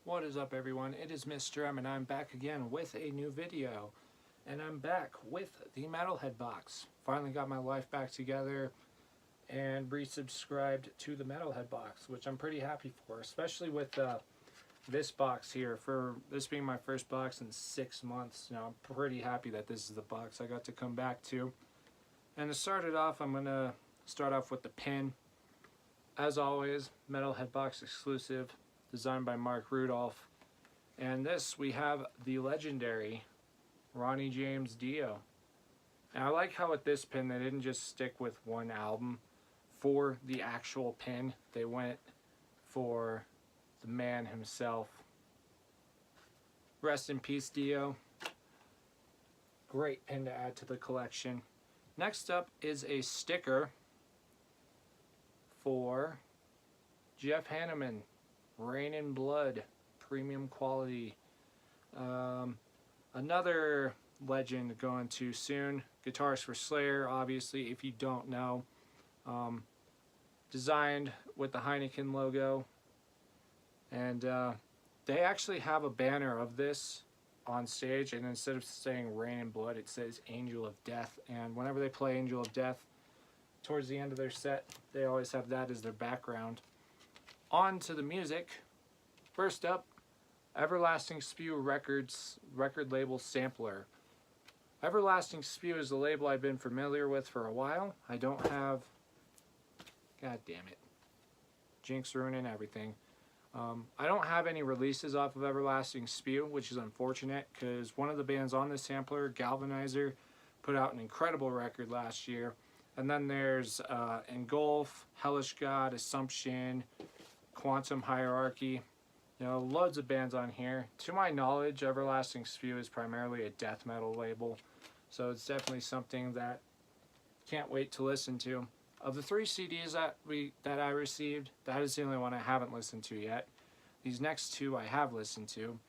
What is up, everyone? It is Mr. M, and I'm back again with a new video. And I'm back with the Metalhead Box. Finally got my life back together and resubscribed to the Metalhead Box, which I'm pretty happy for, especially with this box here. For this being my first box in 6 months, I'm pretty happy that this is the box I got to come back to. And to start it off, I'm going to start off with the pin. As always, Metalhead Box exclusive, designed by Mark Rudolph. And this, we have the legendary Ronnie James Dio. And I like how with this pin, they didn't just stick with one album for the actual pin. They went for the man himself. Rest in peace, Dio. Great pin to add to the collection. Next up is a sticker for Jeff Hanneman, Rain in Blood, premium quality. Another legend going to soon. Guitarist for Slayer, obviously, if you don't know. Designed with the Heineken logo. And they actually have a banner of this on stage, and instead of saying Rain in Blood, it says Angel of Death. And whenever they play Angel of Death, towards the end of their set, they always have that as their background. On to the music. First up, Everlasting Spew Records record label sampler. Everlasting Spew is a label I've been familiar with for a while. I don't have... God damn it. Jinx ruining everything. I don't have any releases off of Everlasting Spew, which is unfortunate because one of the bands on the sampler, Galvanizer, put out an incredible record last year. And then there's Engulf, Hellish God, Assumption, Quantum Hierarchy. You know, loads of bands on here. To my knowledge, Everlasting Spew is primarily a death metal label, so it's definitely something that can't wait to listen to. Of the 3 CDs that I received, that is the only one I haven't listened to yet. These next 2 I have listened to,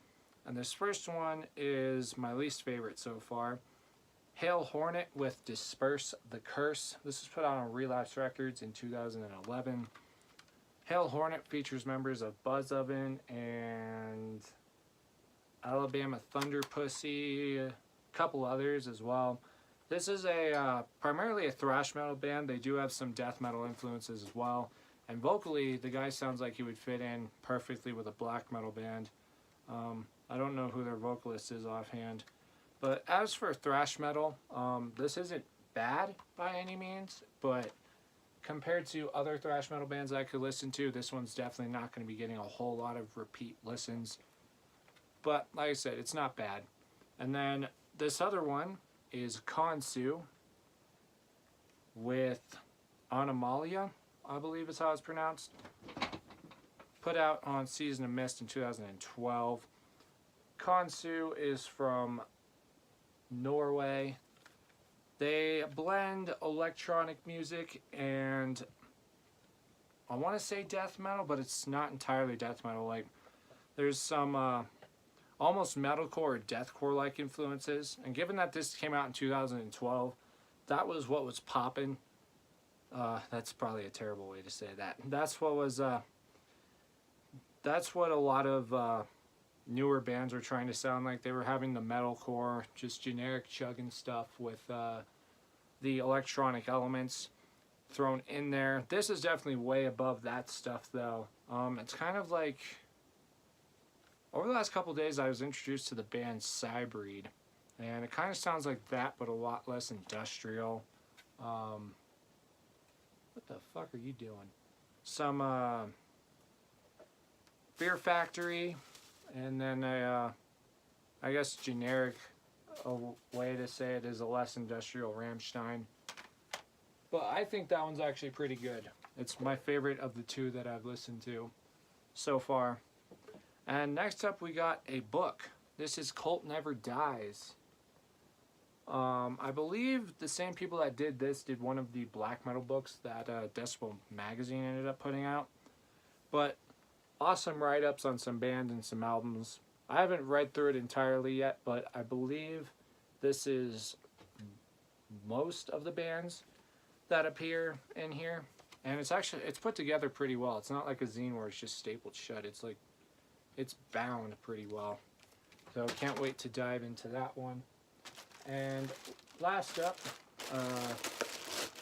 and this first one is my least favorite so far. Hail Hornet with Disperse the Curse. This was put out on Relapse Records in 2011. Hail Hornet features members of Buzz Oven and Alabama Thunder Pussy, a couple others as well. This is a primarily a thrash metal band. They do have some death metal influences as well. And vocally, the guy sounds like he would fit in perfectly with a black metal band. I don't know who their vocalist is offhand. But as for thrash metal, this isn't bad by any means, but compared to other thrash metal bands I could listen to, this one's definitely not going to be getting a whole lot of repeat listens. But like I said, it's not bad. And then this other one is Kansu with Anomalia, I believe is how it's pronounced. Put out on Season of Mist in 2012. Kansu is from Norway. They blend electronic music and I want to say death metal, but it's not entirely death metal. Like, there's some almost metalcore or deathcore like influences, and given that this came out in 2012, that was what was popping. That's probably a terrible way to say that. That's what was that's what a lot of newer bands were trying to sound like. They were having the metalcore, just generic chugging stuff with the electronic elements thrown in there. This is definitely way above that stuff though. It's kind of like, over the last couple days I was introduced to the band Cybreed, and it kind of sounds like that but a lot less industrial. What the fuck are you doing? Some Fear Factory, and then I guess generic, a way to say it is a less industrial Rammstein. But I think that one's actually pretty good. It's my favorite of the 2 that I've listened to so far. And next up we got a book. This is Cult Never Dies. I believe the same people that did this did one of the black metal books that Decibel Magazine ended up putting out. But awesome write-ups on some bands and some albums. I haven't read through it entirely yet, but I believe this is most of the bands that appear in here. And it's put together pretty well. It's not like a zine where it's just stapled shut. It's like it's bound pretty well. So can't wait to dive into that one. And last up,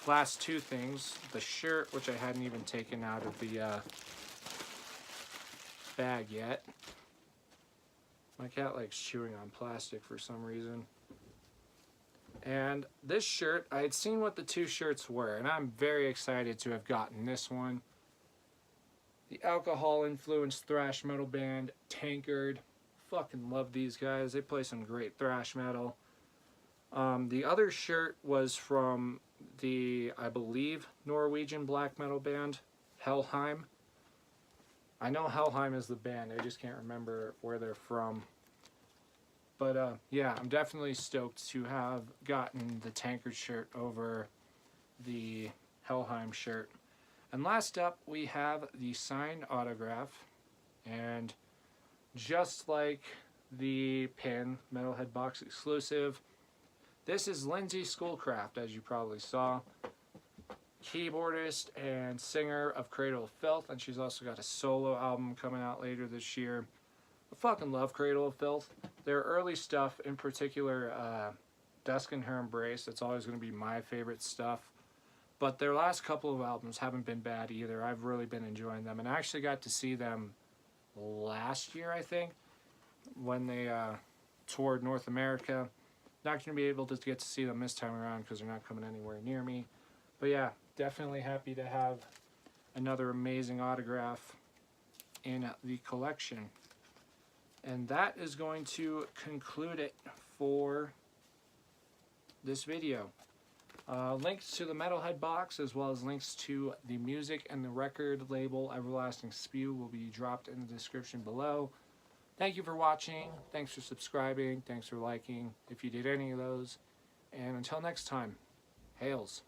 last two things, the shirt, which I hadn't even taken out of the bag yet. My cat likes chewing on plastic for some reason. And this shirt, I had seen what the two shirts were, and I'm very excited to have gotten this one. The alcohol-influenced thrash metal band, Tankard. Fucking love these guys. They play some great thrash metal. The other shirt was from the, I believe, Norwegian black metal band, Helheim. I know Helheim is the band, I just can't remember where they're from. But yeah, I'm definitely stoked to have gotten the Tankard shirt over the Helheim shirt. And last up, we have the signed autograph. And just like the pin, Metalhead Box exclusive, this is Lindsay Schoolcraft, as you probably saw. Keyboardist and singer of Cradle of Filth, and she's also got a solo album coming out later this year. I fucking love Cradle of Filth. Their early stuff, in particular, Dusk in Her Embrace, that's always going to be my favorite stuff. But their last couple of albums haven't been bad either. I've really been enjoying them, and I actually got to see them last year, I think, when they toured North America. Not going to be able to get to see them this time around because they're not coming anywhere near me. But yeah, definitely happy to have another amazing autograph in the collection. And that is going to conclude it for this video. Links to the Metalhead Box, as well as links to the music and the record label Everlasting Spew, will be dropped in the description below. Thank you for watching. Thanks for subscribing. Thanks for liking if you did any of those. And until next time, hails.